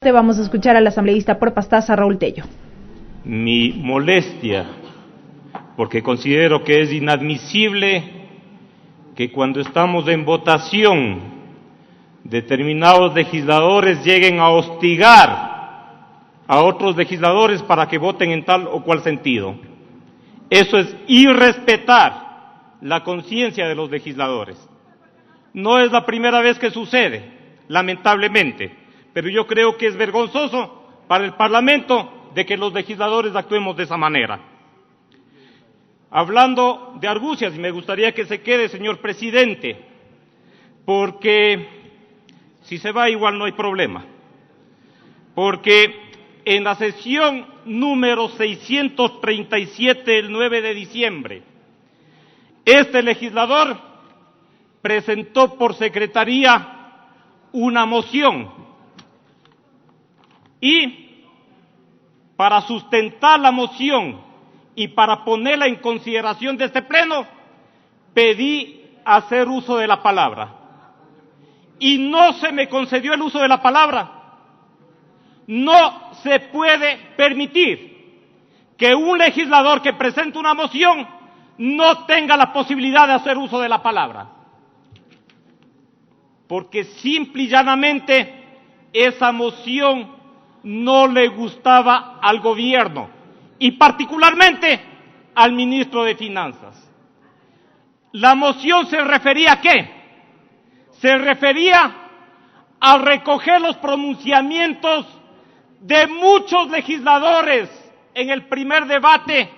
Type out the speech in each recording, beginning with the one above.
Vamos a escuchar al asambleísta por Pastaza, Raúl Tello. Mi molestia, porque considero que es inadmisible que cuando estamos en votación, determinados legisladores lleguen a hostigar a otros legisladores para que voten en tal o cual sentido. Eso es irrespetar la conciencia de los legisladores. No es la primera vez que sucede, lamentablemente. Pero yo creo que es vergonzoso para el Parlamento de que los legisladores actuemos de esa manera. Hablando de argucias, y me gustaría que se quede, señor presidente, porque si se va igual no hay problema. Porque en la sesión número 637, el 9 de diciembre, este legislador presentó por secretaría una moción. Y para sustentar la moción y para ponerla en consideración de este pleno, pedí hacer uso de la palabra. Y no se me concedió el uso de la palabra. No se puede permitir que un legislador que presente una moción no tenga la posibilidad de hacer uso de la palabra. Porque simple y llanamente esa moción no le gustaba al gobierno y particularmente al ministro de Finanzas. La moción se refería ¿a qué? Se refería a recoger los pronunciamientos de muchos legisladores en el primer debate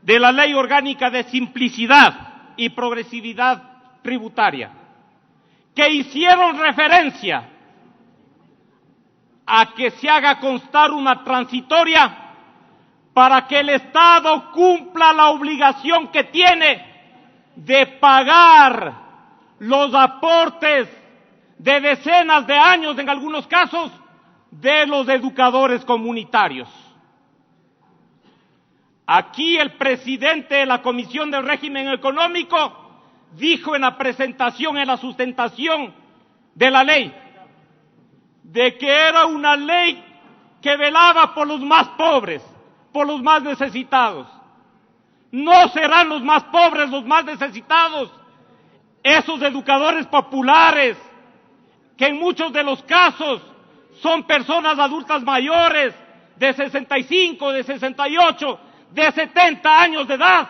de la Ley Orgánica de Simplicidad y Progresividad Tributaria, que hicieron referencia a que se haga constar una transitoria para que el Estado cumpla la obligación que tiene de pagar los aportes de decenas de años, en algunos casos, de los educadores comunitarios. Aquí el presidente de la Comisión del Régimen Económico dijo en la presentación, en la sustentación de la ley, de que era una ley que velaba por los más pobres, por los más necesitados. No serán los más pobres, los más necesitados, esos educadores populares, que en muchos de los casos son personas adultas mayores, de 65, de 68, de 70 años de edad,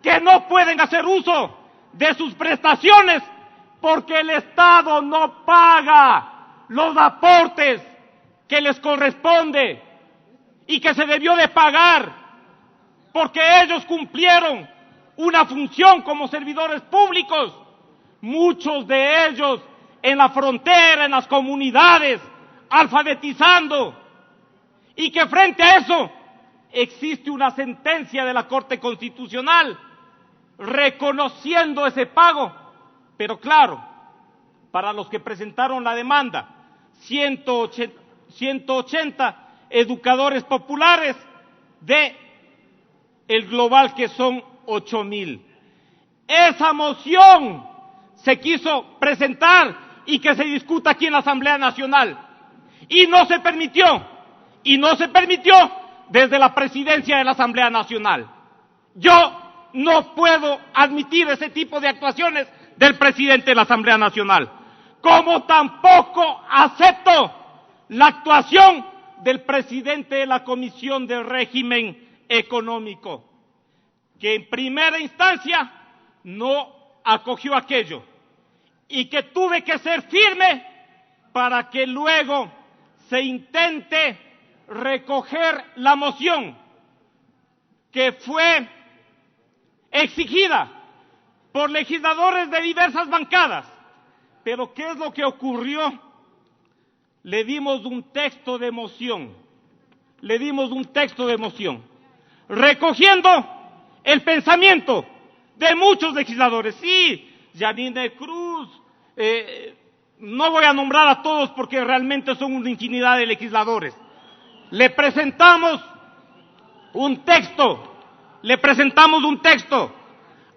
que no pueden hacer uso de sus prestaciones porque el Estado no paga los aportes que les corresponde y que se debió de pagar porque ellos cumplieron una función como servidores públicos, muchos de ellos en la frontera, en las comunidades, alfabetizando, y que frente a eso existe una sentencia de la Corte Constitucional reconociendo ese pago, pero claro, para los que presentaron la demanda, 180 educadores populares de el global que son 8,000. Esa moción se quiso presentar y que se discuta aquí en la Asamblea Nacional y no se permitió desde la presidencia de la Asamblea Nacional. Yo no puedo admitir ese tipo de actuaciones del presidente de la Asamblea Nacional, como tampoco acepto la actuación del presidente de la Comisión del Régimen Económico, que en primera instancia no acogió aquello y que tuve que ser firme para que luego se intente recoger la moción que fue exigida por legisladores de diversas bancadas. Pero ¿qué es lo que ocurrió? Le dimos un texto de moción, recogiendo el pensamiento de muchos legisladores. Sí, Yanine Cruz, no voy a nombrar a todos porque realmente son una infinidad de legisladores. Le presentamos un texto,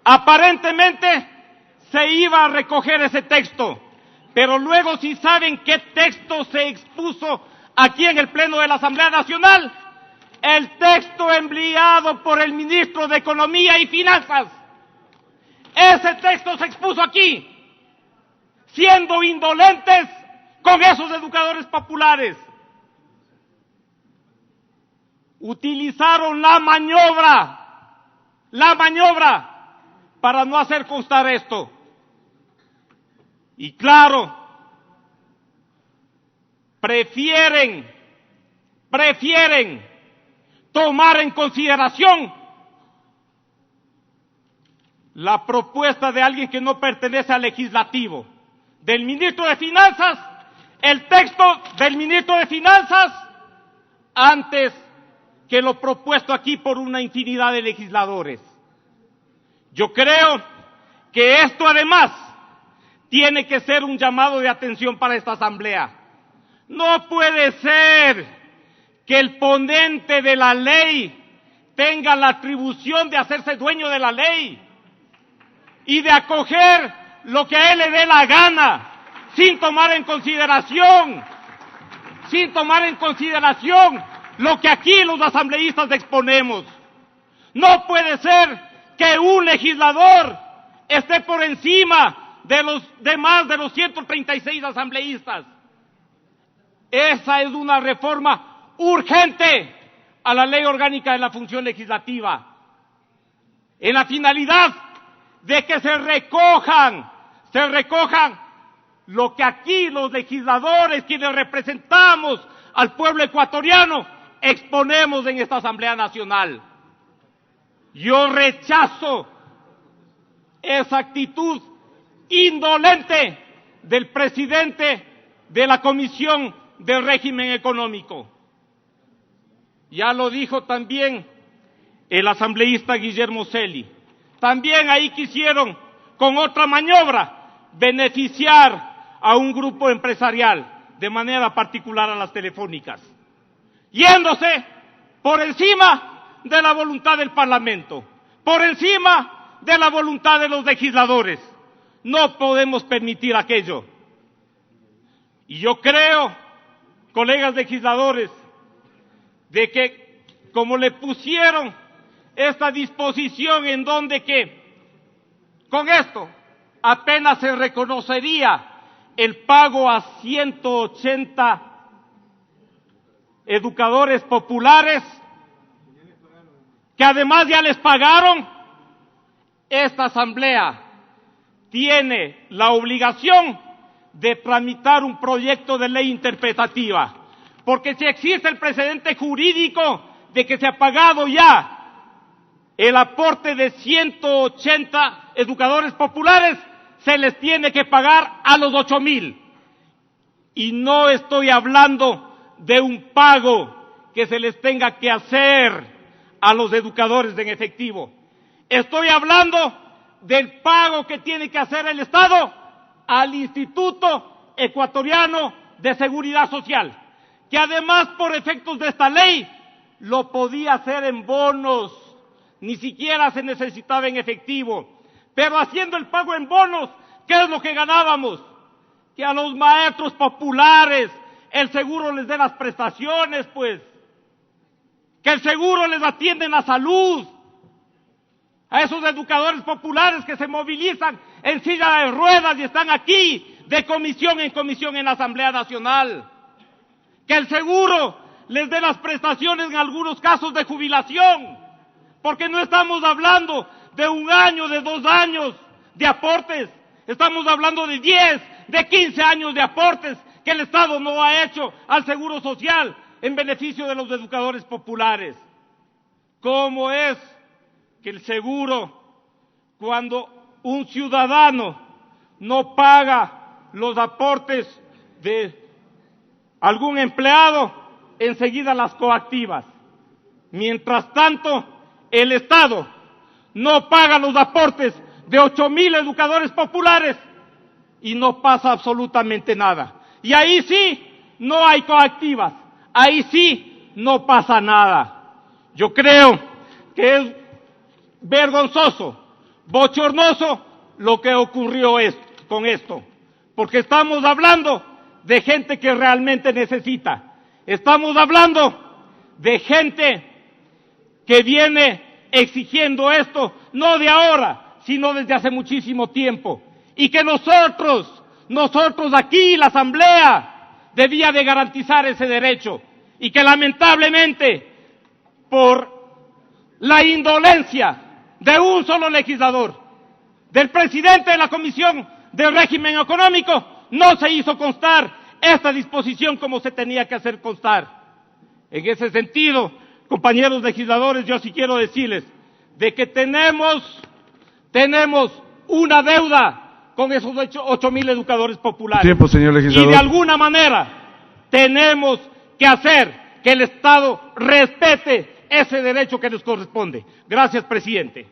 aparentemente se iba a recoger ese texto, Pero luego, si saben qué texto se expuso aquí en el Pleno de la Asamblea Nacional, el texto enviado por el ministro de Economía y Finanzas. Ese texto se expuso aquí, siendo indolentes con esos educadores populares. Utilizaron la maniobra para no hacer constar esto. Y claro, prefieren tomar en consideración la propuesta de alguien que no pertenece al legislativo, del ministro de Finanzas, el texto del ministro de Finanzas, antes que lo propuesto aquí por una infinidad de legisladores. Yo creo que esto además tiene que ser un llamado de atención para esta Asamblea. No puede ser que el ponente de la ley tenga la atribución de hacerse dueño de la ley y de acoger lo que a él le dé la gana, sin tomar en consideración lo que aquí los asambleístas exponemos. No puede ser que un legislador esté por encima de los demás, de los 136 asambleístas. Esa es una reforma urgente a la Ley Orgánica de la Función Legislativa, en la finalidad de que se recojan lo que aquí los legisladores, quienes representamos al pueblo ecuatoriano, exponemos en esta Asamblea Nacional. Yo rechazo esa actitud indolente del presidente de la Comisión del Régimen Económico. Ya lo dijo también el asambleísta Guillermo Celi. También ahí quisieron, con otra maniobra, beneficiar a un grupo empresarial, de manera particular a las telefónicas, yéndose por encima de la voluntad del Parlamento, por encima de la voluntad de los legisladores. No podemos permitir aquello. Y yo creo, colegas legisladores, de que como le pusieron esta disposición en donde que con esto apenas se reconocería el pago a 180 educadores populares, que además ya les pagaron, esta Asamblea tiene la obligación de tramitar un proyecto de ley interpretativa, porque si existe el precedente jurídico de que se ha pagado ya el aporte de 180 educadores populares, se les tiene que pagar a los 8,000. Y no estoy hablando de un pago que se les tenga que hacer a los educadores en efectivo. Estoy hablando del pago que tiene que hacer el Estado al Instituto Ecuatoriano de Seguridad Social, que además por efectos de esta ley lo podía hacer en bonos, ni siquiera se necesitaba en efectivo. Pero haciendo el pago en bonos, ¿qué es lo que ganábamos? Que a los maestros populares el seguro les dé las prestaciones, pues. Que el seguro les atiende en la salud. A esos educadores populares que se movilizan en silla de ruedas y están aquí de comisión en la Asamblea Nacional. Que el seguro les dé las prestaciones en algunos casos de jubilación. Porque no estamos hablando de 1 año, de 2 años de aportes. Estamos hablando de 10, de 15 años de aportes que el Estado no ha hecho al Seguro Social en beneficio de los educadores populares. ¿Cómo es que el seguro, cuando un ciudadano no paga los aportes de algún empleado, enseguida las coactivas? Mientras tanto, el Estado no paga los aportes de 8,000 educadores populares y no pasa absolutamente nada. Y ahí sí no hay coactivas, ahí sí no pasa nada. Yo creo que es vergonzoso, bochornoso lo que ocurrió con esto. porque estamos hablando de gente que realmente necesita. Estamos hablando de gente que viene exigiendo esto, no de ahora, sino desde hace muchísimo tiempo. Y que nosotros aquí, la Asamblea, debía de garantizar ese derecho. Y que lamentablemente, por la indolencia de un solo legislador, del presidente de la Comisión del Régimen Económico, no se hizo constar esta disposición como se tenía que hacer constar. En ese sentido, compañeros legisladores, yo sí quiero decirles de que tenemos una deuda con esos 8,000 educadores populares. Tiempo, señor legislador. Y de alguna manera tenemos que hacer que el Estado respete ese derecho que nos corresponde. Gracias, presidente.